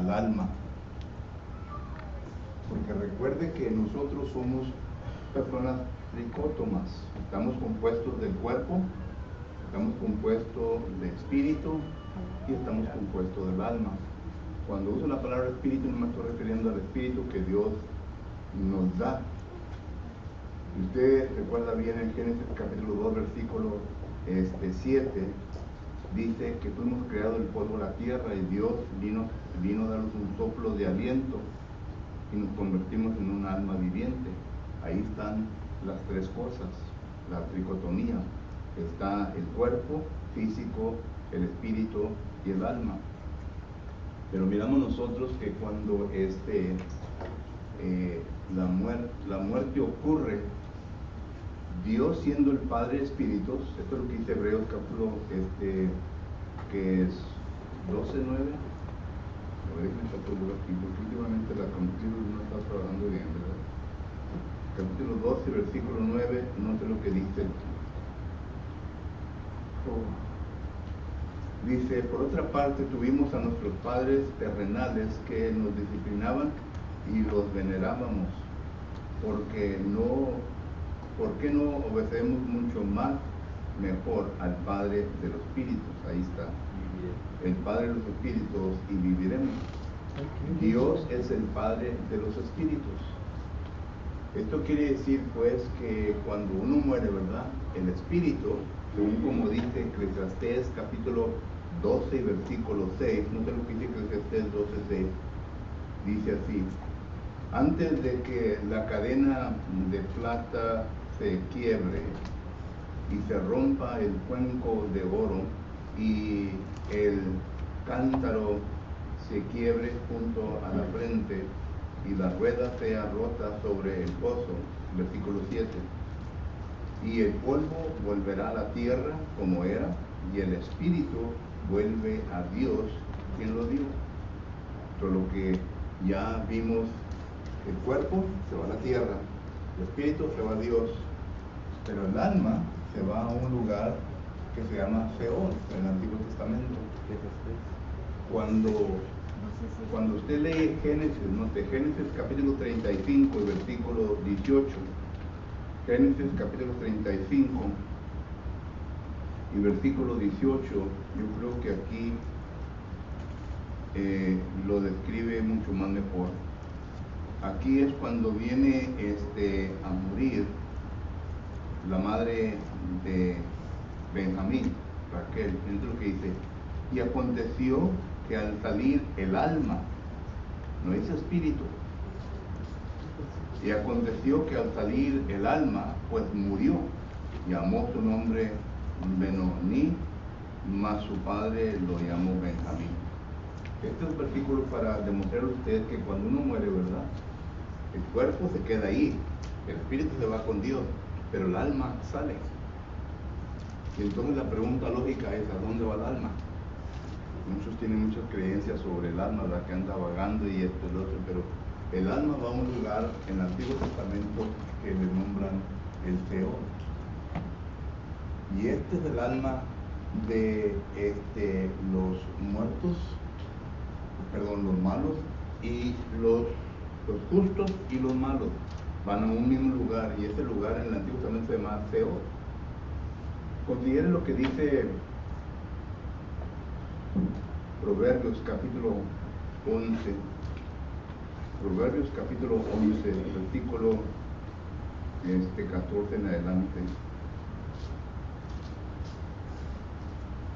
al alma. Porque recuerde que nosotros somos personas tricótomas. Estamos compuestos del cuerpo, estamos compuestos de espíritu y estamos compuestos del alma. Cuando uso la palabra espíritu no me estoy refiriendo al espíritu que Dios nos da. Si usted recuerda bien en Génesis capítulo 2 versículo 7, dice que fuimos creados del polvo de la tierra y Dios vino a darnos un soplo de aliento y nos convertimos en un alma viviente. Ahí están las tres cosas, la tricotomía. Está el cuerpo físico, el espíritu y el alma. Pero miramos nosotros que cuando la muerte ocurre, Dios siendo el Padre de Espíritus, esto es lo que dice Hebreos capítulo que es 12:9. Déjenme estar seguro aquí, porque últimamente la computadora no está trabajando bien, ¿verdad? Capítulo 12, versículo 9, note lo que dice. Dice, por otra parte tuvimos a nuestros padres terrenales que nos disciplinaban y los venerábamos, ¿por qué no obedecemos mucho más mejor al Padre de los Espíritus? Ahí está, el Padre de los Espíritus, y viviremos. Dios es el Padre de los Espíritus. Esto quiere decir pues que cuando uno muere, ¿verdad? El Espíritu, según como dice Eclesiastés capítulo 12 y versículo 6, no sé lo que dice Eclesiastés 12:6, dice así: antes de que la cadena de plata se quiebre y se rompa el cuenco de oro y el cántaro se quiebre junto a la frente y la rueda sea rota sobre el pozo, versículo 7, y el polvo volverá a la tierra como era, y el espíritu vuelve a Dios, quien lo dio. Por lo que ya vimos, el cuerpo se va a la tierra, el espíritu se va a Dios, pero el alma se va a un lugar que se llama Seol en el Antiguo Testamento. Cuando usted lee Génesis, note Génesis capítulo 35 y versículo 18, Génesis capítulo 35 y versículo 18, yo creo que aquí lo describe mucho más mejor. Aquí es cuando viene a morir la madre de Benjamín, Raquel. Entonces lo que dice, y aconteció que al salir el alma, no es espíritu, y aconteció que al salir el alma, pues murió, llamó su nombre Benoni, mas su padre lo llamó Benjamín. Este es un versículo para demostrarle a usted que cuando uno muere, ¿verdad? El cuerpo se queda ahí, el espíritu se va con Dios, pero el alma sale. Y entonces la pregunta lógica es, ¿a dónde va el alma? Muchos tienen muchas creencias sobre el alma, la que anda vagando y esto y lo otro, pero el alma va a un lugar en el Antiguo Testamento que le nombran el Seol. Y este es el alma de los muertos, perdón, los malos, y los justos y los malos van a un mismo lugar, y ese lugar en el Antiguo Testamento se llama Seol. Consideren lo que dice Proverbios capítulo 11, Proverbios capítulo 11, versículo 14 en adelante.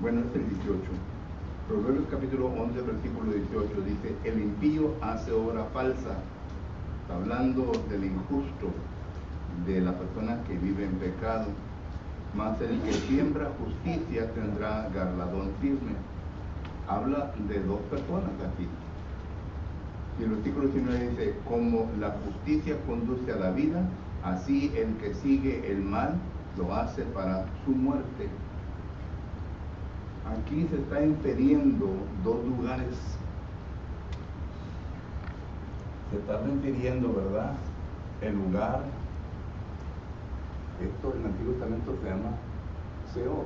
Bueno, es el 18. Proverbios capítulo 11, versículo 18 dice, el impío hace obra falsa, hablando del injusto, de la persona que vive en pecado, mas el que siembra justicia tendrá galardón firme. Habla de dos personas aquí. Y el versículo 19 dice, como la justicia conduce a la vida, así el que sigue el mal lo hace para su muerte. Aquí se está infiriendo dos lugares. Se está refiriendo, ¿verdad? El lugar, esto en el Antiguo Testamento se llama Seol,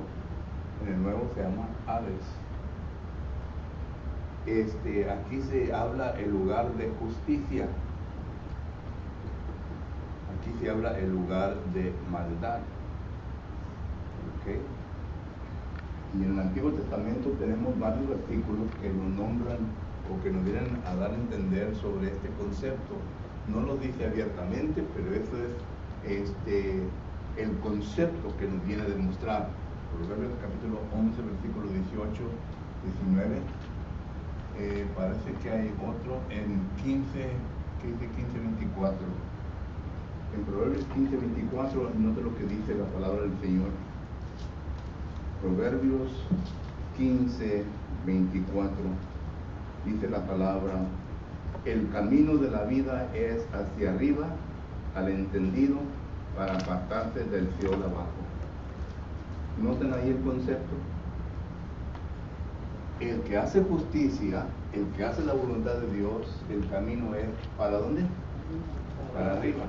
en el Nuevo se llama Hades. aquí se habla el lugar de justicia, aquí se habla el lugar de maldad. ¿Okay? Y en el Antiguo Testamento tenemos varios versículos que nos nombran o que nos vienen a dar a entender sobre este concepto. No lo dice abiertamente, pero eso es el concepto que nos viene a demostrar. Proverbios capítulo 11, versículo 18, 19. Parece que hay otro en 15, que dice 15, 24. En Proverbios 15, 24, note lo que dice la palabra del Señor. Proverbios 15, 24, dice la palabra: el camino de la vida es hacia arriba al entendido para apartarse del Seol abajo. Noten ahí el concepto. El que hace justicia, el que hace la voluntad de Dios, el camino es ¿para dónde? Para arriba.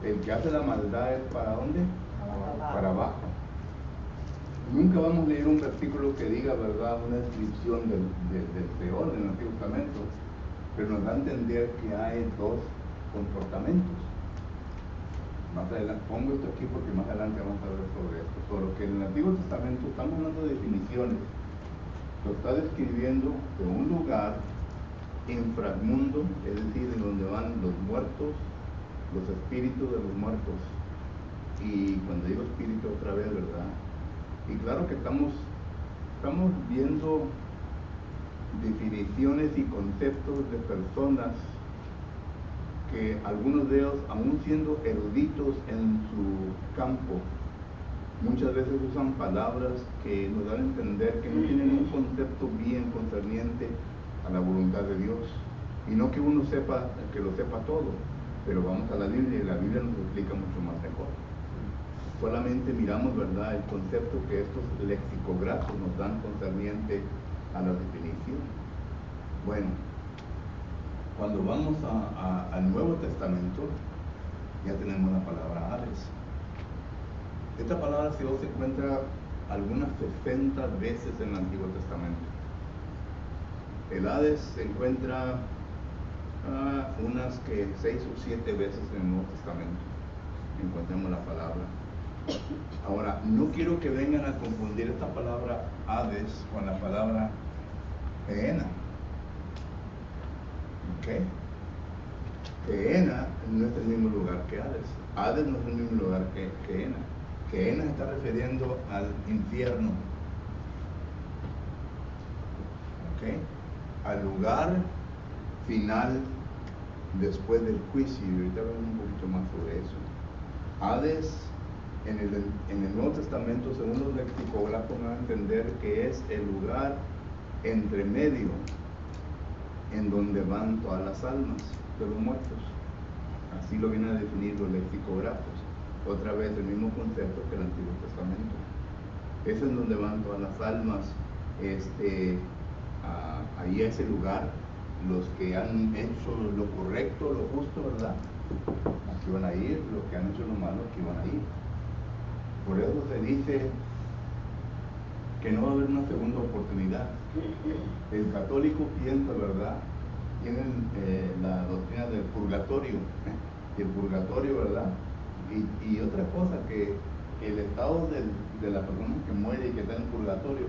El que hace la maldad es ¿para dónde? Para abajo. Nunca vamos a leer un versículo que diga, ¿verdad?, una descripción del Seol en el Antiguo Testamento, pero nos da a entender que hay dos comportamientos. Más adelante, pongo esto aquí porque más adelante vamos a ver sobre esto. Solo que en el Antiguo Testamento estamos hablando de definiciones. Lo está describiendo de un lugar inframundo, es decir, en donde van los muertos, los espíritus de los muertos. Y cuando digo espíritu otra vez, ¿verdad? Y claro que estamos viendo definiciones y conceptos de personas que algunos de ellos, aún siendo eruditos en su campo, muchas veces usan palabras que nos dan a entender que no tienen un concepto bien concerniente a la voluntad de Dios. Y no que uno sepa, que lo sepa todo, pero vamos a la Biblia y la Biblia nos explica mucho más mejor. Solamente miramos, ¿verdad?, el concepto que estos lexicografos nos dan concerniente a la definición. Bueno, cuando vamos al Nuevo Testamento, ya tenemos la palabra Hades. Esta palabra se encuentra algunas 60 veces en el Antiguo Testamento. El Hades se encuentra unas 6 o 7 veces en el Nuevo Testamento. Encontramos la palabra. Ahora, no quiero que vengan a confundir esta palabra Hades con la palabra Gehenna. ¿Ok? Gehenna no es el mismo lugar que Hades. Hades no es el mismo lugar que Gehenna. Gehenna se está refiriendo al infierno. ¿Ok? Al lugar final después del juicio. Y ahorita vemos un poquito más sobre eso. Hades, en el Nuevo Testamento, según los lexicógrafos, van a entender que es el lugar entre medio en donde van todas las almas de los muertos. Así lo vienen a definir los lexicógrafos. Otra vez el mismo concepto que el Antiguo Testamento. Es en donde van todas las almas. Ahí a ese lugar, los que han hecho lo correcto, lo justo, ¿verdad?, aquí van a ir. Los que han hecho lo malo, aquí van a ir. Por eso se dice que no va a haber una segunda oportunidad. El católico piensa, ¿verdad?, tienen la doctrina del purgatorio, y el purgatorio, ¿verdad?, y otra cosa, que el estado de la persona que muere y que está en el purgatorio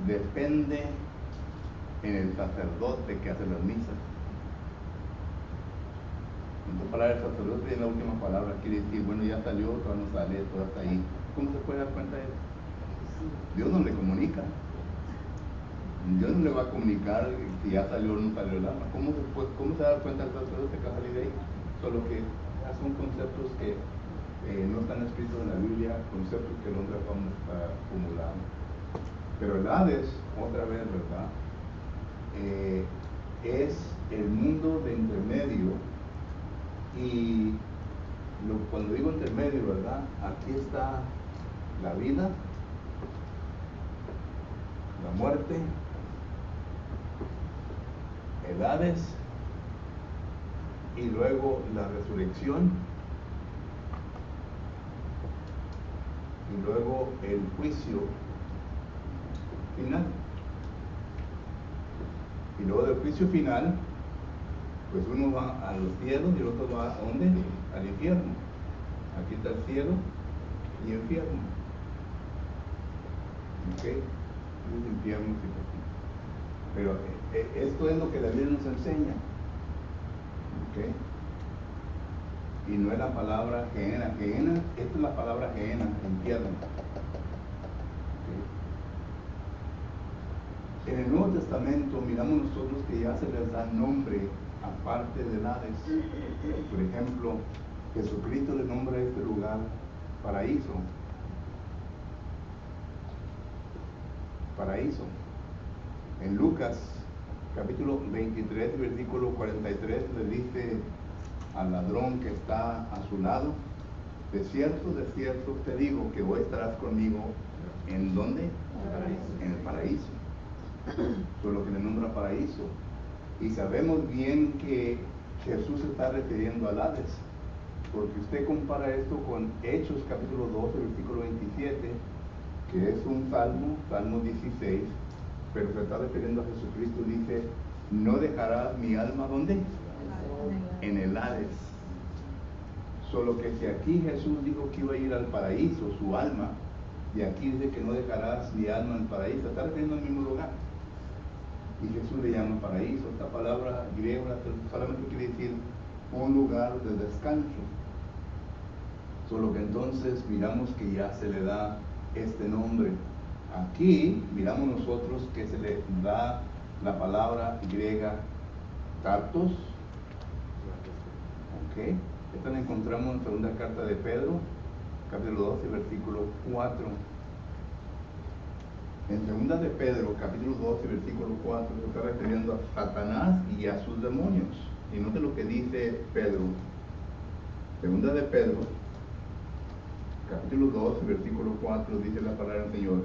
depende en el sacerdote que hace las misas. Entonces, para el sacerdote tiene la última palabra, quiere decir, bueno, ya salió, todavía no sale, todo está ahí. ¿Cómo se puede dar cuenta de eso? Dios no le comunica. Dios no le va a comunicar si ya salió o no salió el alma. ¿Cómo se da cuenta el sacerdote que va a salir de ahí? Solo que son conceptos que no están escritos en la Biblia, conceptos que el hombre va a acumular. Pero el Hades, otra vez, ¿verdad?, es el mundo de intermedio. Y cuando digo intermedio, ¿verdad?, aquí está la vida, la muerte, el Hades, y luego la resurrección, y luego el juicio final. Y luego del juicio final, pues uno va a los cielos y el otro va ¿a dónde? Al infierno. Aquí está el cielo y el infierno. ¿Ok? El infierno, sí, sí. Pero esto es lo que la Biblia nos enseña. ¿Ok? Y no es la palabra Gehenna. Gehenna, esta es la palabra Gehenna, infierno. ¿Okay? En el Nuevo Testamento miramos nosotros que ya se les da nombre aparte del Hades. Por ejemplo, Jesucristo le nombra a este lugar paraíso. Paraíso. En Lucas, capítulo 23, versículo 43, le dice al ladrón que está a su lado: de cierto te digo que hoy estarás conmigo. ¿En dónde? En el paraíso. Eso es lo que le nombra paraíso. Y sabemos bien que Jesús se está refiriendo al Hades, porque usted compara esto con Hechos capítulo 12, versículo 27, que es un salmo, Salmo 16, pero se está refiriendo a Jesucristo. Dice: no dejará mi alma, ¿dónde? En el Hades. Solo que si aquí Jesús dijo que iba a ir al paraíso, su alma, y aquí dice que no dejarás mi alma en el paraíso, está refiriendo al mismo lugar. Y Jesús le llama paraíso. Esta palabra griega solamente quiere decir un lugar de descanso. Solo que entonces miramos que ya se le da este nombre. Aquí miramos nosotros que se le da la palabra griega Tartos. ¿Ok? Esta la encontramos en segunda carta de Pedro, capítulo 12, versículo 4. En segunda de Pedro, capítulo 12, versículo 4, se está refiriendo a Satanás y a sus demonios. Y note lo que dice Pedro. Segunda de Pedro, capítulo 12, versículo 4, dice la palabra del Señor: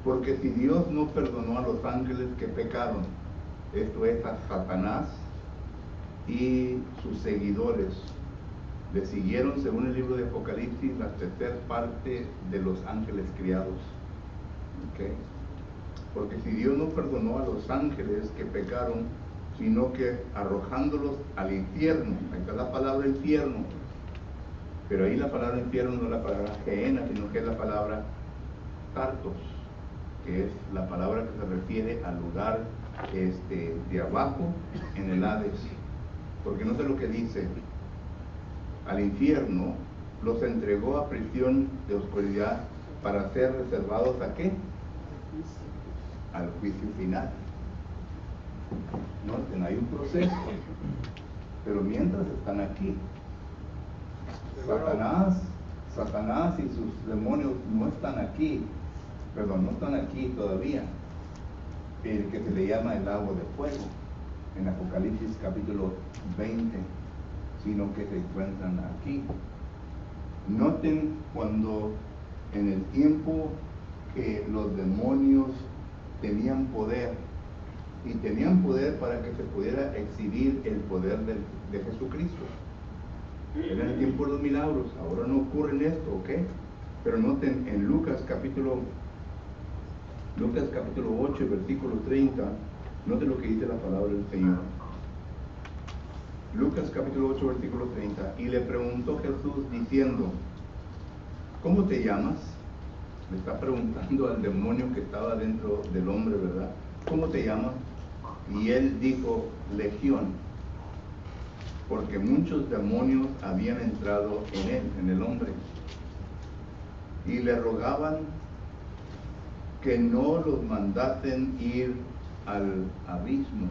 porque si Dios no perdonó a los ángeles que pecaron, esto es a Satanás y sus seguidores, le siguieron, según el libro de Apocalipsis, la tercera parte de los ángeles criados. ¿Okay? Porque si Dios no perdonó a los ángeles que pecaron, sino que arrojándolos al infierno, ahí está la palabra infierno, pero ahí la palabra infierno no es la palabra Gehenna, sino que es la palabra Tartos, que es la palabra que se refiere al lugar de abajo en el Hades. Porque no sé lo que dice: al infierno los entregó a prisión de oscuridad para ser reservados ¿a qué? Al juicio final. Noten, hay un proceso, pero mientras están aquí, Satanás y sus demonios no están aquí, no están aquí todavía. El que se le llama el lago de fuego en Apocalipsis capítulo 20, sino que se encuentran aquí. Noten cuando en el tiempo que los demonios tenían poder, y tenían poder para que se pudiera exhibir el poder de Jesucristo. Era el tiempo de los milagros. Ahora no ocurre en esto, ¿ok? Pero noten en Lucas capítulo 8, versículo 30, noten lo que dice la palabra del Señor. Lucas capítulo 8, versículo 30. Y le preguntó Jesús diciendo: ¿cómo te llamas? Le está preguntando al demonio que estaba dentro del hombre, ¿verdad? ¿Cómo te llamas? Y él dijo: Legión, porque muchos demonios habían entrado en él, en el hombre, y le rogaban que no los mandasen ir al abismo.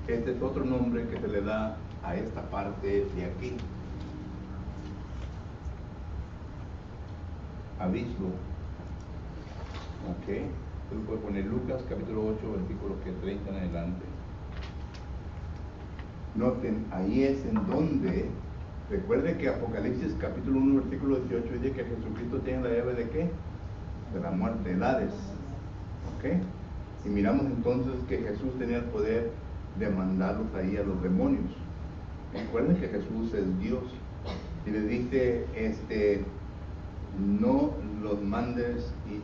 Este es otro nombre que se le da a esta parte de aquí. Abismo. Ok. Entonces puede poner Lucas capítulo 8, versículo 30 en adelante. Noten, ahí es en donde, recuerde que Apocalipsis capítulo 1, versículo 18 dice que Jesucristo tiene la llave de ¿qué? De la muerte, el Hades. ¿Ok? Y miramos entonces que Jesús tenía el poder de mandarlos ahí a los demonios. Recuerden que Jesús es Dios. Y le dice, no los mandes, y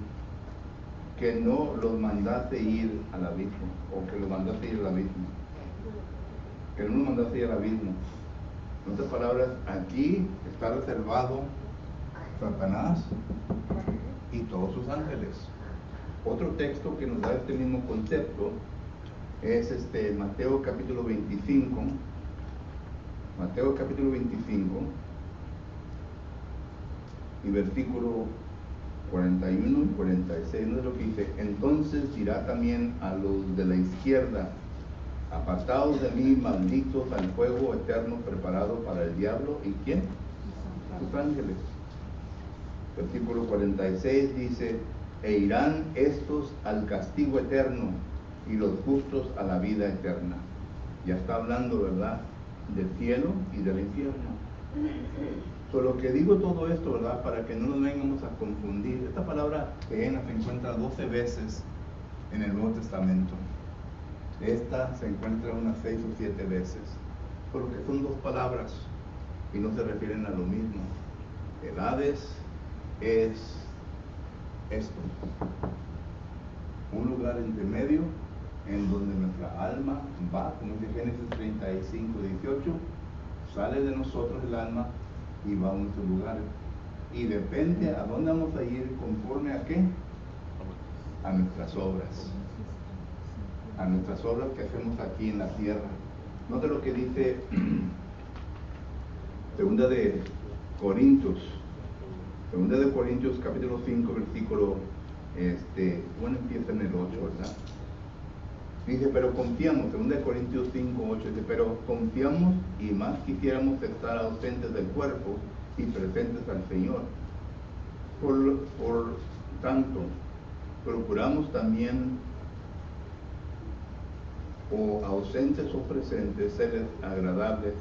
que no los mandase ir al abismo, o que los mandase ir al abismo. Que no los mandase ir al abismo. En otras palabras, aquí está reservado Satanás y todos sus ángeles. Otro texto que nos da este mismo concepto es Mateo capítulo 25. Mateo capítulo 25 y versículo 41 y 46, ¿no es lo que dice? Entonces dirá también a los de la izquierda: apartados de mí, malditos, al fuego eterno preparado para el diablo. ¿Y quién? Sus ángeles. Versículo 46 dice: e irán estos al castigo eterno y los justos a la vida eterna. Ya está hablando, ¿verdad?, del cielo y del infierno. Solo que digo todo esto, ¿verdad?, para que no nos vengamos a confundir. Esta palabra Gehenna se encuentra 12 veces en el Nuevo Testamento. Esta se encuentra unas 6 o 7 veces. Solo que son dos palabras y no se refieren a lo mismo. El Hades es esto: un lugar entre medio en donde nuestra alma va, como dice Génesis 35, 18, sale de nosotros el alma y va a muchos lugares. Y depende a dónde vamos a ir, conforme a qué, a nuestras obras. A nuestras obras que hacemos aquí en la tierra. Nota lo que dice Segunda de Corintios capítulo 5, versículo, empieza en el 8, ¿verdad? Dice, pero confiamos, 2 Corintios 5, 8, dice, pero confiamos y más quisiéramos estar ausentes del cuerpo y presentes al Señor. Por tanto, procuramos también, o ausentes o presentes, serles agradables,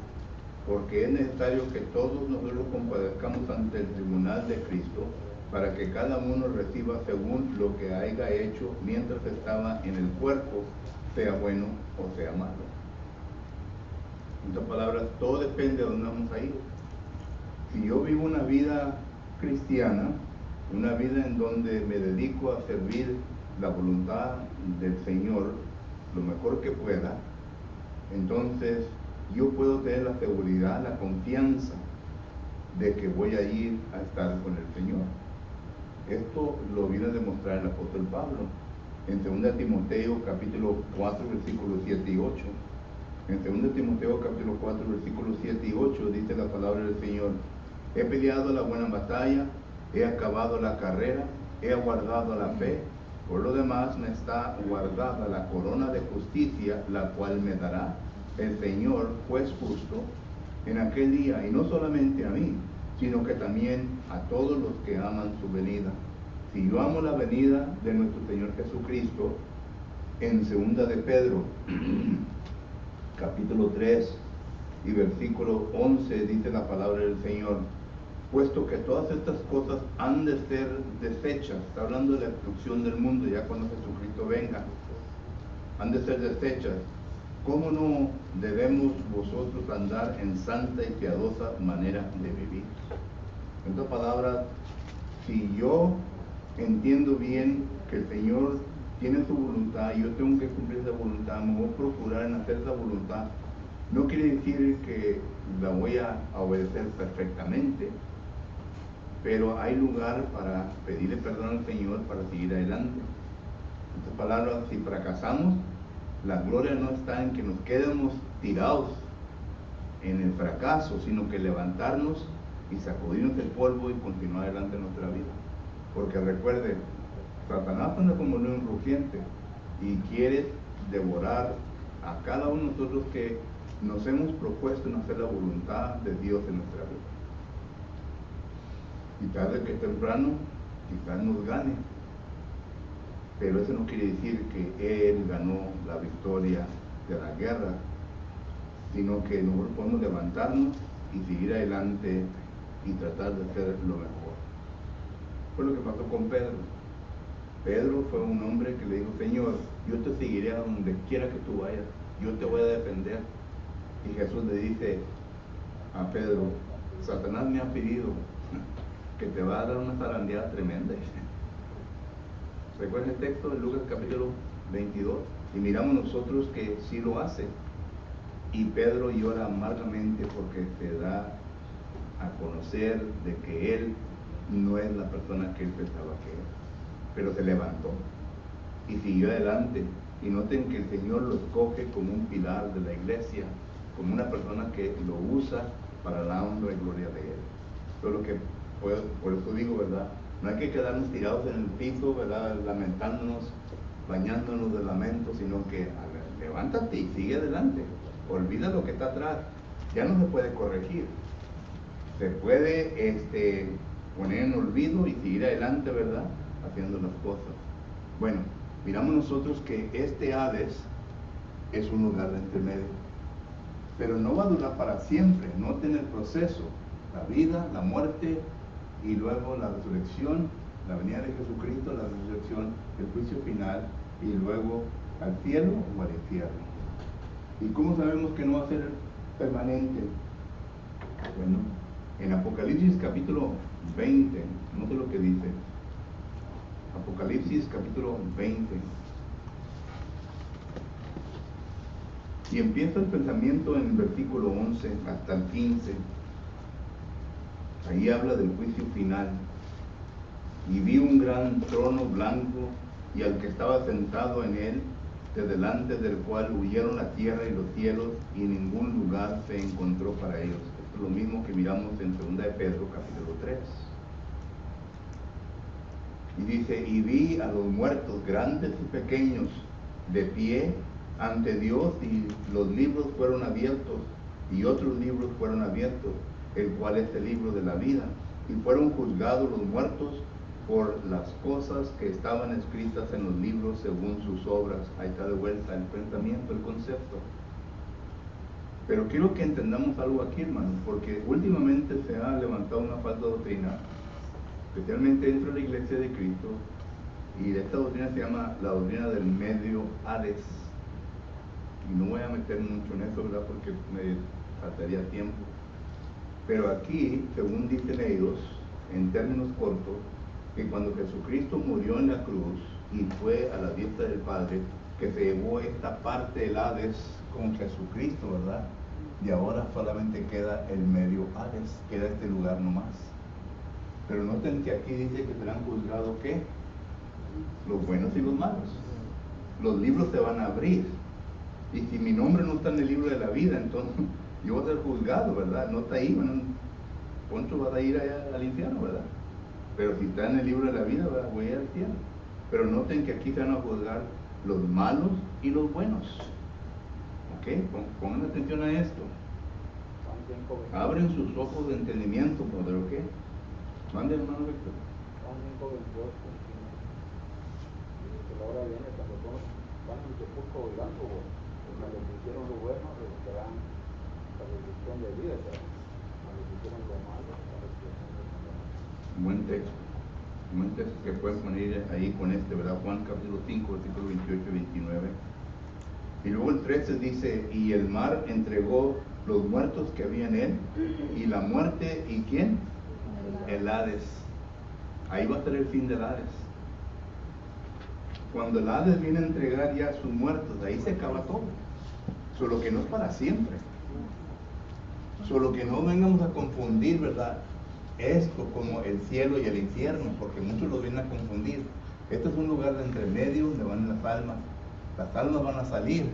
porque es necesario que todos nosotros compadezcamos ante el tribunal de Cristo, para que cada uno reciba según lo que haya hecho mientras estaba en el cuerpo, sea bueno o sea malo. En otras palabras, todo depende de dónde vamos a ir. Si yo vivo una vida cristiana, una vida en donde me dedico a servir la voluntad del Señor lo mejor que pueda, entonces yo puedo tener la seguridad, la confianza de que voy a ir a estar con el Señor. Esto lo viene a demostrar el apóstol Pablo en 2 Timoteo capítulo 4 versículos 7 y 8. En 2 Timoteo capítulo 4 versículos 7 y 8 dice la palabra del Señor: he peleado la buena batalla, he acabado la carrera, he aguardado la fe. Por lo demás me está guardada la corona de justicia, la cual me dará el Señor, juez justo, en aquel día, y no solamente a mí, sino que también a todos los que aman su venida. Si yo amo la venida de nuestro Señor Jesucristo, en 2 de Pedro, capítulo 3 y versículo 11, dice la palabra del Señor: puesto que todas estas cosas han de ser deshechas, está hablando de la destrucción del mundo ya cuando Jesucristo venga, han de ser deshechas, ¿cómo no debemos vosotros andar en santa y piadosa manera de vivir? En otras palabras, si yo entiendo bien que el Señor tiene su voluntad y yo tengo que cumplir esa voluntad, me voy a procurar en hacer esa voluntad. No quiere decir que la voy a obedecer perfectamente, pero hay lugar para pedirle perdón al Señor para seguir adelante. En otras palabras, si fracasamos, la gloria no está en que nos quedemos tirados en el fracaso, sino que levantarnos y sacudirnos el polvo y continuar adelante en nuestra vida. Porque recuerde, Satanás anda como león rugiente y quiere devorar a cada uno de nosotros que nos hemos propuesto en hacer la voluntad de Dios en nuestra vida. Y tarde que temprano quizás nos gane, pero eso no quiere decir que Él ganó la victoria de la guerra, sino que nosotros podemos levantarnos y seguir adelante y tratar de hacer lo mejor. Fue lo que pasó con Pedro. Pedro fue un hombre que le dijo: Señor, yo te seguiré a donde quiera que tú vayas, yo te voy a defender. Y Jesús le dice a Pedro: Satanás me ha pedido que te va a dar una zarandeada tremenda. ¿Recuerdan el texto de Lucas capítulo 22? Y miramos nosotros que sí lo hace. Y Pedro llora amargamente porque se da a conocer de que él no es la persona que él pensaba que era. Pero se levantó y siguió adelante. Y noten que el Señor lo escoge como un pilar de la iglesia, como una persona que lo usa para la honra y gloria de Él. Solo que, por eso digo, ¿verdad? No hay que quedarnos tirados en el piso, ¿verdad? Lamentándonos, bañándonos de lamento, sino que levántate y sigue adelante. Olvida lo que está atrás. Ya no se puede corregir. Se puede poner en olvido y seguir adelante, ¿verdad? Haciendo las cosas. Bueno, miramos nosotros que este Hades es un lugar de intermedio, pero no va a durar para siempre. Noten el proceso: la vida, la muerte y luego la resurrección, la venida de Jesucristo, la resurrección, el juicio final y luego al cielo o al infierno. ¿Y cómo sabemos que no va a ser permanente? Bueno, en Apocalipsis capítulo 20, no sé lo que dice. Apocalipsis capítulo 20. Y empieza el pensamiento en el versículo 11 hasta el 15. Ahí habla del juicio final. Y vi un gran trono blanco y al que estaba sentado en él, de delante del cual huyeron la tierra y los cielos, y ningún lugar se encontró para ellos. Esto es lo mismo que miramos en 2 de Pedro capítulo 3. Y dice: y vi a los muertos, grandes y pequeños, de pie ante Dios, y los libros fueron abiertos, y otros libros fueron abiertos, el cual es el libro de la vida. Y fueron juzgados los muertos por las cosas que estaban escritas en los libros según sus obras. Ahí está de vuelta el pensamiento, el concepto. Pero quiero que entendamos algo aquí, hermanos, porque últimamente se ha levantado una falsa doctrina, especialmente dentro de la iglesia de Cristo, y esta doctrina se llama la doctrina del medio Hades. Y no voy a meter mucho en eso, ¿verdad?, porque me faltaría tiempo. Pero aquí, según dicen ellos, en términos cortos, que cuando Jesucristo murió en la cruz y fue a la diestra del Padre, que se llevó esta parte del Hades con Jesucristo, ¿verdad? Y ahora solamente queda el medio Hades, queda este lugar nomás. Pero noten que aquí dice que serán juzgados, ¿qué? Los buenos y los malos. Los libros se van a abrir. Y si mi nombre no está en el libro de la vida, entonces yo voy a ser juzgado, ¿verdad? No está ahí, bueno, Poncho va a ir allá al infierno, ¿verdad? Pero si está en el libro de la vida, ¿verdad?, voy a ir al cielo. Pero noten que aquí se van a juzgar los malos y los buenos. ¿Ok? Pongan atención a esto. Abren sus ojos de entendimiento, ¿poder o qué? Mande, hermano Víctor. Juan 5:22 continúa. Dice: la hora viene cuando todos van al sepulcro orando, porque a los que hicieron lo bueno recibirán la resurrección de vida, pero a los que hicieron lo malo, la resurrección de condenación. Buen texto que pueden poner ahí con este, ¿verdad? Juan capítulo 5, versículos 28 y 29. Y luego el 13 dice: y el mar entregó los muertos que había en él, y la muerte, ¿y quién? El Hades. Ahí va a estar el fin del Hades. Cuando el Hades viene a entregar ya a sus muertos, ahí se acaba todo. Solo que no es para siempre. Solo que no vengamos a confundir, ¿verdad?, esto como el cielo y el infierno, porque muchos lo vienen a confundir. Este es un lugar de entremedio donde van las almas. Las almas van a salir.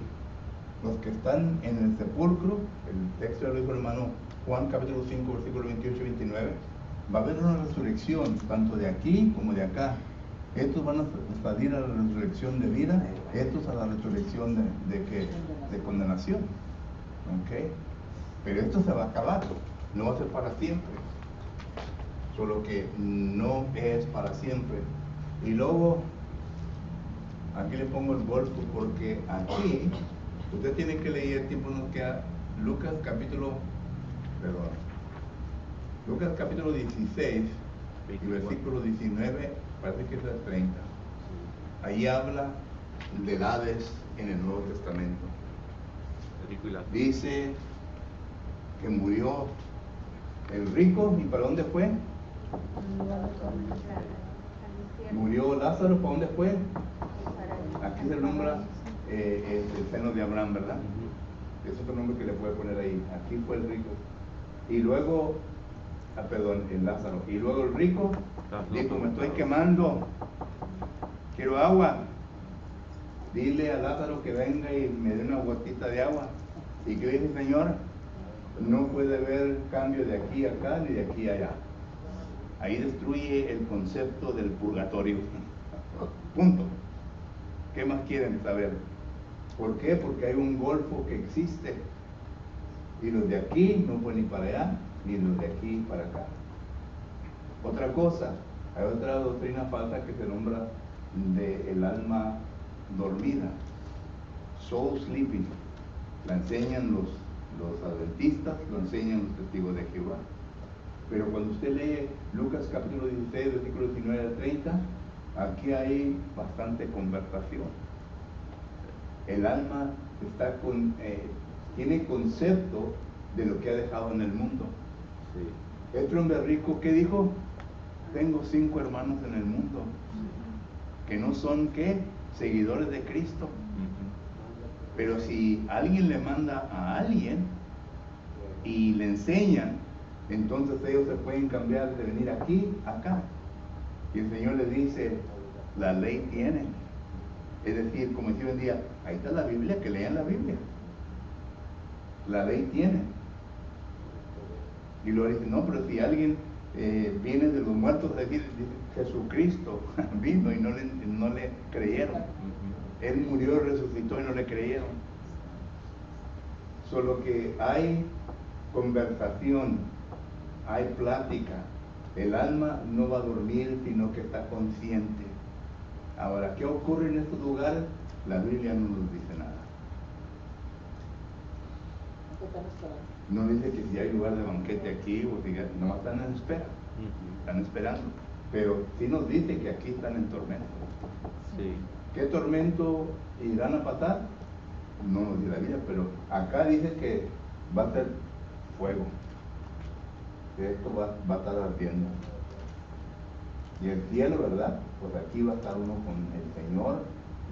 Los que están en el sepulcro, el texto ya lo dijo el hermano Juan capítulo 5, versículos 28 y 29, va a haber una resurrección, tanto de aquí como de acá. Estos van a salir a la resurrección de vida, estos a la resurrección de condenación. ¿Ok? Pero esto se va a acabar, no va a ser para siempre. Solo que no es para siempre. Y luego, aquí le pongo el bolso, porque aquí, usted tiene que leer, el tiempo nos queda, Lucas capítulo 16, y versículo 19, parece que es el 30. Ahí habla del Hades en el Nuevo Testamento. Dice que murió el rico, ¿y para dónde fue? Murió Lázaro, ¿para dónde fue? Aquí se nombra el seno de Abraham, ¿verdad? Es otro nombre que le puede poner ahí. Aquí fue el rico. Y luego, perdón, el Lázaro. Y luego el rico dijo, me estoy quemando, quiero agua. Dile a Lázaro que venga y me dé una gotita de agua. ¿Y qué dice el Señor? No puede haber cambio de aquí a acá ni de aquí a allá. Ahí destruye el concepto del purgatorio. Punto. ¿Qué más quieren saber? ¿Por qué? Porque hay un golfo que existe. Y los de aquí no pueden ir para allá, ni los de aquí para acá. Otra cosa, hay otra doctrina falsa que se nombra del alma dormida. Soul sleeping. La enseñan los adventistas, lo enseñan los testigos de Jehová. Pero cuando usted lee Lucas capítulo 16, versículos 19 al 30, aquí hay bastante conversación. El alma tiene concepto de lo que ha dejado en el mundo. Sí. Este hombre rico, ¿qué dijo? Tengo 5 hermanos en el mundo que no son, ¿qué? Seguidores de Cristo. Pero si alguien le manda a alguien y le enseñan, entonces ellos se pueden cambiar de venir aquí a acá. Y el Señor les dice, la ley tiene. Es decir, como decía un día, ahí está la Biblia, que lean la Biblia. La ley tiene. Y luego dice, no, pero si alguien viene de los muertos a decir, Jesucristo vino y no le creyeron. Él murió, resucitó y no le creyeron. Solo que hay conversación, hay plática. El alma no va a dormir, sino que está consciente. Ahora, ¿qué ocurre en estos lugares? La Biblia no nos dice nada. No dice que si hay lugar de banquete aquí, o si no están en espera, están esperando. Pero sí nos dice que aquí están en tormento. Sí. ¿Qué tormento irán a pasar? No nos dice la Biblia, pero acá dice que va a ser fuego. Que esto va a estar ardiendo. Y el cielo, ¿verdad? Pues aquí va a estar uno con el Señor,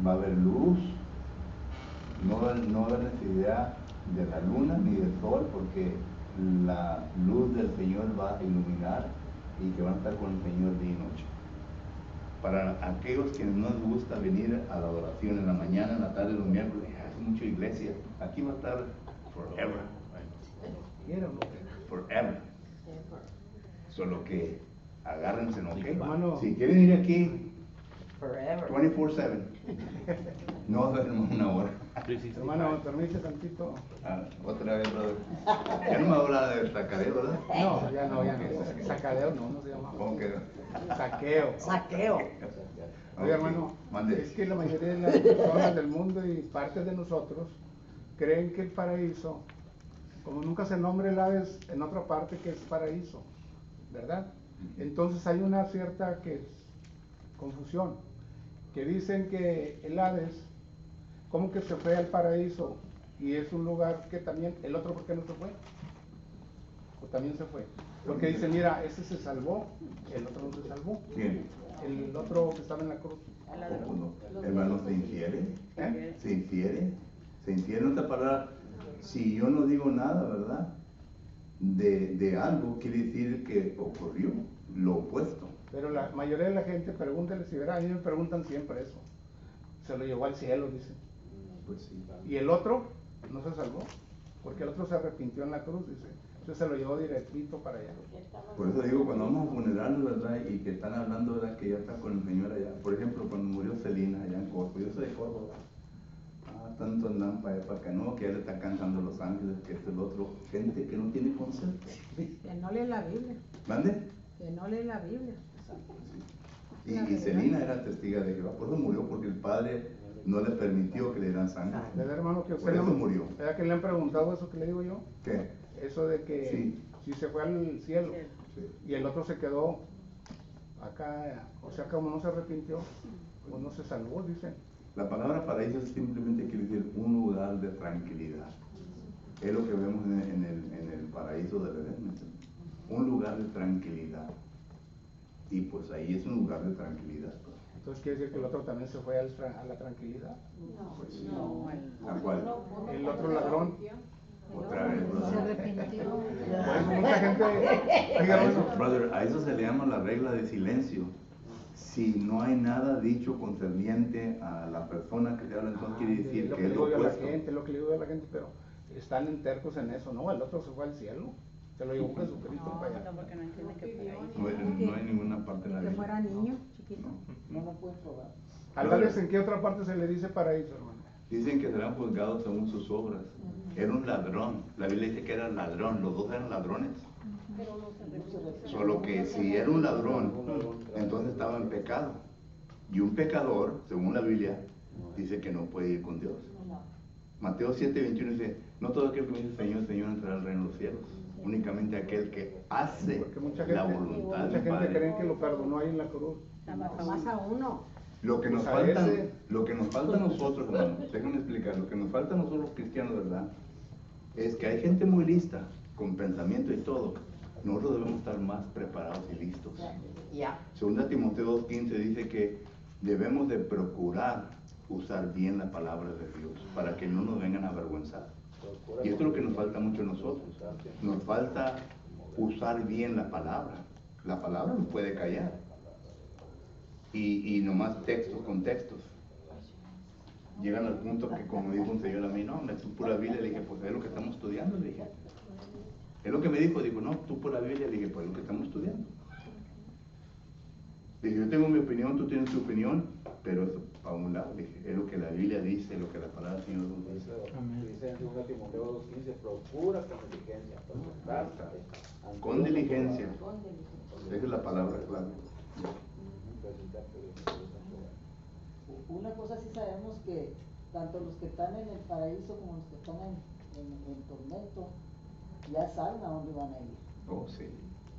va a haber luz, no va a haber necesidad de la luna ni del sol, porque la luz del Señor va a iluminar y que van a estar con el Señor día y noche. Para aquellos que no les gusta venir a la adoración en la mañana, en la tarde, los miércoles, hace mucha iglesia, aquí va a estar forever. Forever. Solo que agárrense, ¿no? ¿Okay? Si quieren ir aquí, forever. 24/7. No duermo una hora. Hermano, permite tantito. Otra vez, brother. Ya no me habla de sacadeo, ¿verdad? No, ya no. Sacadeo no se llama. ¿Cómo que? Saqueo. Oye, hermano, es que la mayoría de las personas del mundo y parte de nosotros creen que el paraíso, como nunca se nombra el Hades en otra parte, que es paraíso, ¿verdad? Entonces hay una cierta confusión, que dicen que el Hades, como que se fue al paraíso y es un lugar que también, el otro, ¿por qué no se fue? O también se fue. Porque dicen, mira, ese se salvó, el otro no se salvó. ¿Quién? El otro que estaba en la cruz. Hermano, ¿se infiere? ¿Se infiere? ¿Se infiere? Otra palabra, si yo no digo nada, ¿verdad? De algo, quiere decir que ocurrió lo opuesto. Pero la mayoría de la gente, pregúntale si verá, a mí me preguntan siempre eso. Se lo llevó al cielo, dicen. Pues sí. Y el otro no se salvó, porque el otro se arrepintió en la cruz, dice. Entonces se lo llevó directito para allá. Por eso digo, cuando vamos a funerales, ¿verdad? Y que están hablando, ¿verdad? Que ya está con el Señor allá. Por ejemplo, cuando murió Celina allá en Córdoba, yo soy de Córdoba. Tanto andan para allá para acá, no, que ya le está cantando Los Ángeles, que esto es lo otro. Gente que no tiene concepto. Que no lee la Biblia. ¿Mande? Que no lee la Biblia. Sí. Y Celina era testiga de Jehová, por eso murió, porque el padre no le permitió que le dieran sangre. ¿Verdad, hermano? Que por eso murió. ¿Verdad que le han preguntado eso que le digo yo? ¿Qué? Eso de que si se fue al cielo y el otro se quedó acá, o sea, como no se arrepintió, pues no se salvó, dicen. La palabra paraíso simplemente quiere decir un lugar de tranquilidad. Es lo que vemos en el paraíso del Edén. Un lugar de tranquilidad. y pues ahí es un lugar de tranquilidad. Pues. Entonces quiere decir que el otro también se fue a la tranquilidad. Pues, No, ¿a cuál? El otro ladrón. Otra vez, se brother. arrepintió. Pues mucha gente, oiga, A eso, bueno, brother, a eso se le llama la regla de silencio. Si no hay nada dicho concerniente a la persona que te habla, entonces quiere decir lo que que es le lo digo yo a la opuesto. gente, lo que le digo yo a la gente, pero están entercos en eso, ¿no? El otro se fue al cielo, se lo llevó Jesucristo No, para allá. no, porque no entiende que por ahí. No hay ninguna parte de la Que Biblia. fuera niño, chiquito. No. No lo pueden probar. Álvarez, ¿en qué otra parte se le dice paraíso, hermano? Dicen que serán juzgados según sus obras. Era un ladrón. La Biblia dice que era ladrón. Los dos eran ladrones. Pero no se arrepintió. Solo que si era un ladrón, entonces estaba en pecado. Y un pecador, según la Biblia, dice que no puede ir con Dios. Mateo 7:21 dice, no todo aquel que me dice Señor, Señor entrará al reino de los cielos. Únicamente aquel que hace Porque mucha la gente, voluntad mucha del gente Padre. creen que lo perdonó ahí en la cruz. Más a uno. Lo que nos Pues a falta, ese. lo que nos falta a nosotros, hermano, déjenme explicar, lo que nos falta a nosotros los cristianos, ¿verdad? Es que hay gente muy lista, con pensamiento y todo. Nosotros debemos estar más preparados y listos. Segunda Timoteo 2:15 dice que debemos de procurar usar bien la palabra de Dios para que no nos vengan a avergonzar. Y esto es lo que nos falta mucho a nosotros. Nos falta usar bien la palabra. La palabra nos puede callar. Y nomás textos con textos. Llegan al punto que, como dijo un señor a mí, no, tú pura Biblia. Le dije, pues es lo que estamos estudiando. Le dije, es lo que me dijo. Digo, no, tú pura Biblia. Le dije, pues es lo que estamos estudiando. Le dije, yo tengo mi opinión, tú tienes tu opinión, pero eso a un lado. Le dije, es lo que la Biblia dice, lo que la palabra del Señor nos dice. Dice en 2 Timoteo 2:15, procura con diligencia. Con diligencia. Esa es la palabra clave. Una cosa sí sabemos que tanto los que están en el paraíso como los que están en tormento ya saben a dónde van a ir. Oh, sí.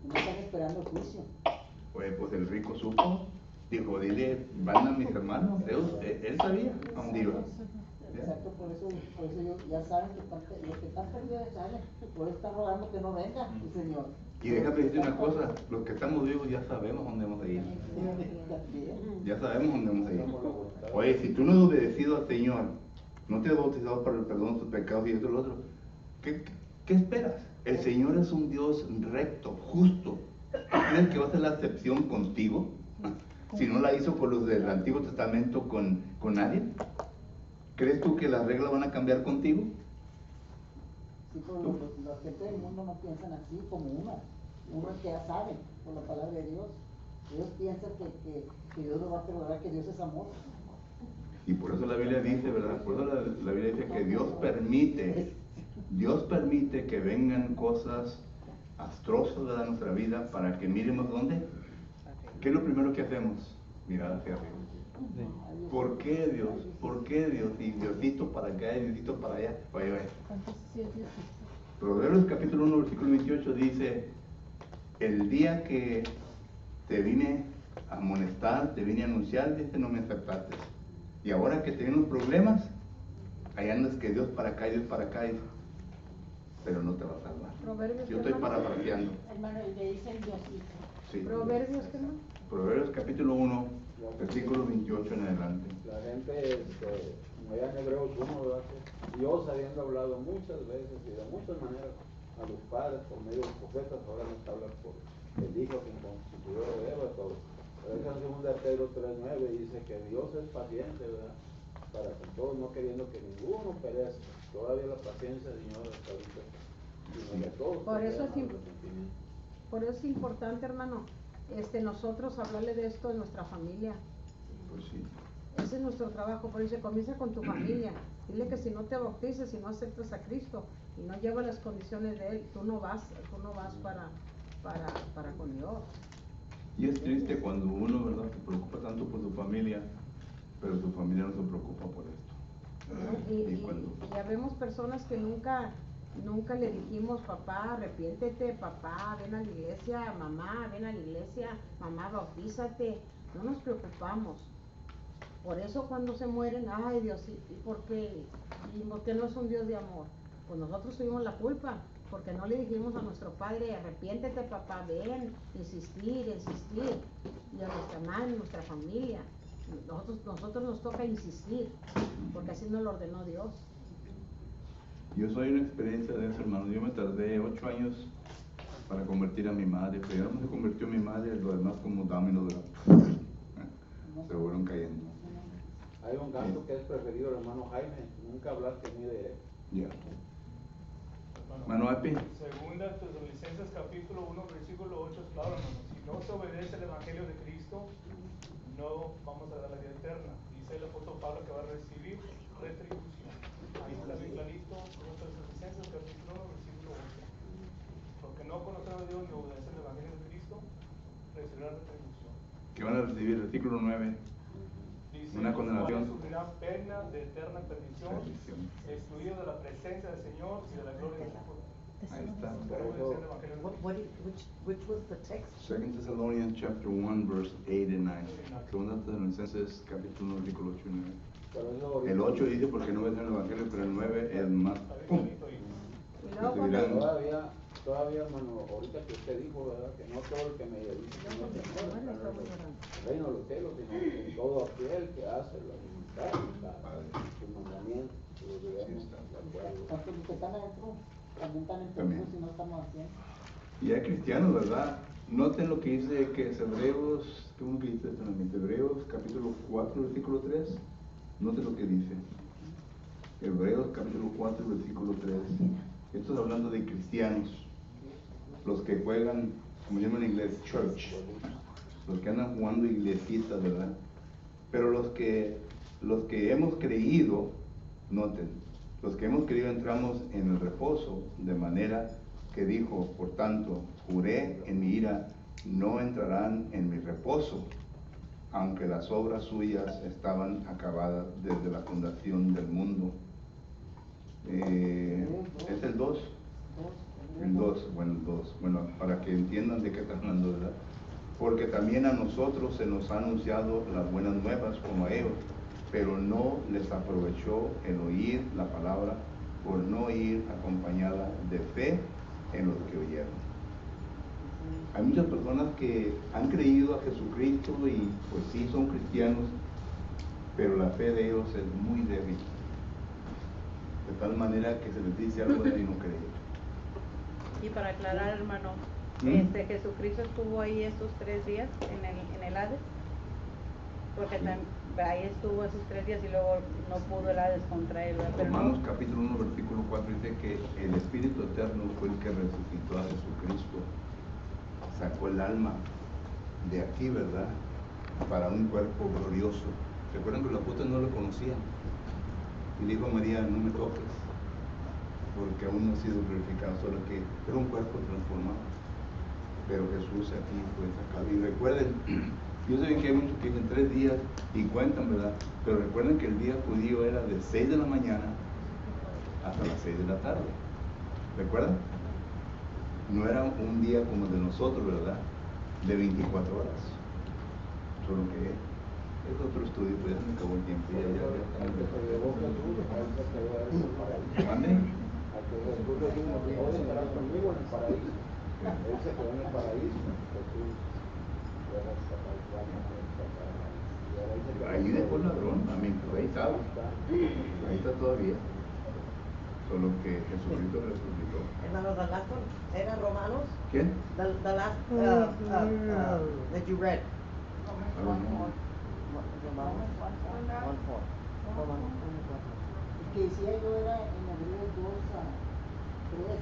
No están esperando el juicio. Pues el rico supo, dijo, dile, van a mis hermanos. Él sabía a dónde iba. Exacto, por eso ellos ya saben que los que están perdidos ya saben, por eso están rogando que no venga el Señor. Y déjame decirte una cosa, los que estamos vivos ya sabemos dónde vamos a ir. Ya sabemos dónde vamos a ir. Oye, si tú no has obedecido al Señor, no te has bautizado para el perdón de tus pecados y esto y lo otro, ¿qué esperas? El Señor es un Dios recto, justo. ¿Crees que va a ser la excepción contigo? Si no la hizo con los del Antiguo Testamento con nadie. ¿Crees tú que las reglas van a cambiar contigo? Sí, pero la gente del mundo no piensan así como uno que ya sabe por la palabra de Dios. Ellos piensan que Dios lo va a perdonar, que Dios es amor. Y por eso la Biblia dice, ¿verdad? Por eso la Biblia dice que Dios permite que vengan cosas astrosas de nuestra vida para que miremos dónde. ¿Qué es lo primero que hacemos? Mirar hacia arriba. ¿Por qué Dios? ¿Por qué Dios? Y Diosito para acá y Diosito para allá. Oye. Proverbios capítulo 1, versículo 28 dice, el día que te vine a amonestar, te vine a anunciar, dice, no me aceptaste. Y ahora que te vienen los problemas, ahí andas que Dios para acá y Dios para acá, pero no te va a salvar. Proverbios, Yo estoy hermano. parafraseando. Hermano, y le dicen Diosito. Sí. Proverbios, ¿qué no? Proverbios capítulo 1, versículo 28 en adelante. La gente, como ya en Hebreos 1, ¿verdad? Dios habiendo hablado muchas veces y de muchas maneras a los padres por medio de los profetas, ahora nos habla por el Hijo que constituyó de Eva, todo. Pero esa segunda Pedro 3:9 dice que Dios es paciente, ¿verdad? Para con todos, no queriendo que ninguno perezca. Todavía la paciencia del Señor hasta ahorita. Sino que todos Por eso procedan es al im- arrepentimiento. Por eso es importante, hermano, nosotros hablarle de esto en nuestra familia. Pues sí. Ese es nuestro trabajo, por eso comienza con tu familia. Dile que si no te bautizas, si no aceptas a Cristo y no llevas las condiciones de Él, tú no vas para con Dios. Y es triste cuando uno, ¿verdad?, se preocupa tanto por su familia, pero su familia no se preocupa por esto. Y cuando ya vemos personas que nunca le dijimos, papá, arrepiéntete, papá, ven a la iglesia, mamá, ven a la iglesia, mamá, bautízate. No nos preocupamos. Por eso cuando se mueren, ay Dios, ¿y por qué? ¿Y por qué no es un Dios de amor? Pues nosotros tuvimos la culpa, porque no le dijimos a nuestro padre, arrepiéntete papá, ven, insistir, insistir, y a nuestra madre, nuestra familia. Nosotros nos toca insistir, porque así nos lo ordenó Dios. Yo soy una experiencia de eso, hermano. Yo me tardé 8 años para convertir a mi madre. Primero se convirtió mi madre, lo demás como dominos se fueron cayendo. Hay un gasto que es preferido, hermano Jaime, nunca hablar que ni de... Ya. Hermano Epi. Segunda Tesalonicenses capítulo 1 versículo 8 es claro, hermano. Si no se obedece el evangelio de Cristo, no vamos a dar la vida eterna. Dice el apóstol Pablo que va a recibir retribución. Ahí está bien clarito, segunda Tesalonicenses capítulo 1 versículo 8. Porque no conocer a Dios ni obedecer el evangelio de Cristo, recibirá retribución. Que van a recibir, versículo 9. Dice, Una condenación. Sufrirán pena de eterna perdición, excluidos de la presencia del Señor y de la gloria de su poder. Ahí está. Which was the text? 2 Thessalonians chapter 1 verse 8 and 9. Segunda Tesalonicenses capítulo 1 versículo 8 y 9. Pero eso El 8 dice porque no obedecen el evangelio, pero el 9 es más. ¡Pum! Y luego cuando, Recibirán. todavía, hermano, ahorita que usted dijo, ¿verdad? Que no todo el que me dice que no es el reino de los cielos, sino que todo aquel que hace la voluntad de su mandamiento, lo debemos de acuerdo. Tanto los que están adentro también están en También. si no estamos haciendo. Y hay cristianos, ¿verdad? Noten lo que dice que es Hebreos, ¿cómo que dice esto? Hebreos capítulo 4 versículo 3. Noten lo que dice. Hebreos capítulo 4 versículo 3. Esto es hablando de cristianos. Los que juegan, como llaman en inglés, church. Los que andan jugando iglesitas, ¿verdad? Pero los que hemos creído, noten, los que hemos creído entramos en el reposo, de manera que dijo, por tanto, juré en mi ira, no entrarán en mi reposo, aunque las obras suyas estaban acabadas desde la fundación del mundo. Es el 2. El 2, bueno, el 2. Bueno, para que entiendan de qué está hablando, ¿verdad? Porque también a nosotros se nos ha anunciado las buenas nuevas como a ellos, pero no les aprovechó el oír la palabra por no ir acompañada de fe en los que oyeron. Hay muchas personas que han creído a Jesucristo y pues sí son cristianos, pero la fe de ellos es muy débil, de tal manera que se les dice algo de él y no creen. Y para aclarar, hermano, Jesucristo estuvo ahí estos 3 días en el Hades, porque ahí estuvo esos 3 días y luego no pudo el Hades contra él. Pero Romanos capítulo 1 versículo 4 dice que el Espíritu Eterno fue el que resucitó a Jesucristo, sacó el alma de aquí, ¿verdad? Para un cuerpo glorioso. ¿Recuerdan que los apóstoles no lo conocían? Y dijo a María, no me toques, porque aún no he sido glorificado, solo que era un cuerpo transformado. Pero Jesús aquí fue sacado. Y recuerden, yo sé que hay muchos que dicen 3 días y cuentan, ¿verdad? Pero recuerden que el día judío era de 6 de la mañana hasta las 6 de la tarde. ¿Recuerdan? No era un día como el de nosotros, ¿verdad? De 24 horas. Solo que es otro estudio, pues ya se me acabó el tiempo. Ya estamos Al que se llevó Jesús, a él se quedó ahí en el paraíso. ¿Mande? Al que Jesús le dijo, hoy estarás conmigo en el paraíso. Él se quedó en el paraíso. Jesús fue rescatado, Ahí dejó el ladrón, amén, pues ahí estaba. Ahí está todavía. Solo que Jesucristo resucitó. Hermano, the last one, ¿era Romanos? ¿Quién? The last that you read. I don't know. Romanos 1:4. Romanos 1:4. El que decía yo era en Hebreos 2:3.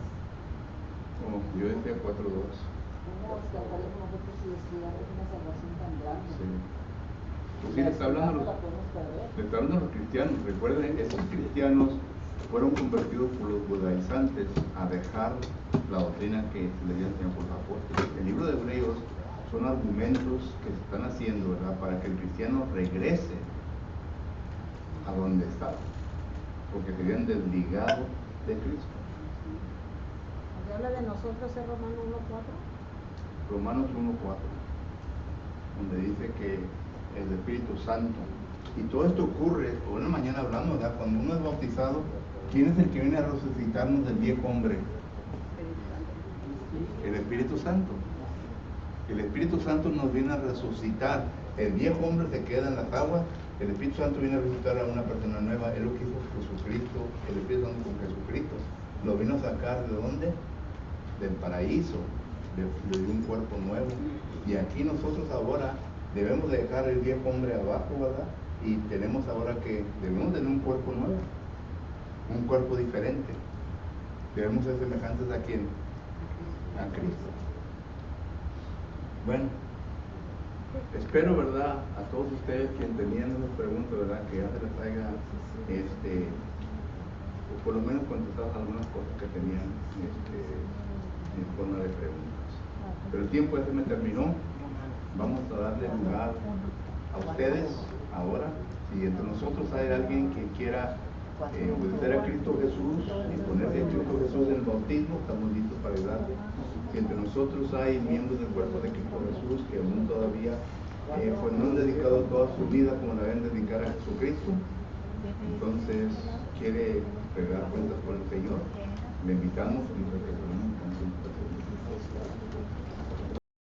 Oh, yo decía 4:2. ¿Cómo escaparemos nosotros si descuidamos una salvación tan grande? Sí. Pues sí, le está hablando, La podemos perder. le está hablando a los cristianos. Recuerden, esos cristianos fueron convertidos por los judaizantes a dejar la doctrina que se les había enseñado por los apóstoles. El libro de Hebreos son argumentos que se están haciendo, ¿verdad?, para que el cristiano regrese a donde estaba, porque se habían desligado de Cristo. Cuando habla de nosotros es Romanos 1:4. Romanos 1:4, donde dice que el Espíritu Santo, y todo esto ocurre, una mañana hablamos, ¿verdad?, cuando uno es bautizado, ¿Quién es el que viene a resucitarnos del viejo hombre? El Espíritu Santo. El Espíritu Santo nos viene a resucitar. El viejo hombre se queda en las aguas. El Espíritu Santo viene a resucitar a una persona nueva. Es lo que hizo Jesucristo, el Espíritu Santo con Jesucristo. Lo vino a sacar ¿de dónde? Del paraíso. Le dio un cuerpo nuevo. Y aquí nosotros ahora debemos de dejar el viejo hombre abajo, ¿verdad? Y tenemos ahora que debemos tener un cuerpo nuevo. Un cuerpo diferente. Debemos ser semejantes a quién? A Cristo. Bueno, espero, ¿verdad?, a todos ustedes que tenían esas preguntas, ¿verdad?, que ya se les haya, o por lo menos contestado algunas cosas que tenían en forma de preguntas. Pero el tiempo ya se me terminó. Vamos a darle lugar a ustedes ahora. Si entre nosotros hay alguien que quiera obedecer a Cristo Jesús y ponerse a Cristo Jesús en el bautismo, estamos listos para ayudarle. Si entre nosotros hay miembros del cuerpo de Cristo Jesús que aún todavía pues no han dedicado toda su vida como la deben dedicar a Jesucristo, entonces quiere pegar cuentas con el Señor, le invitamos mientras que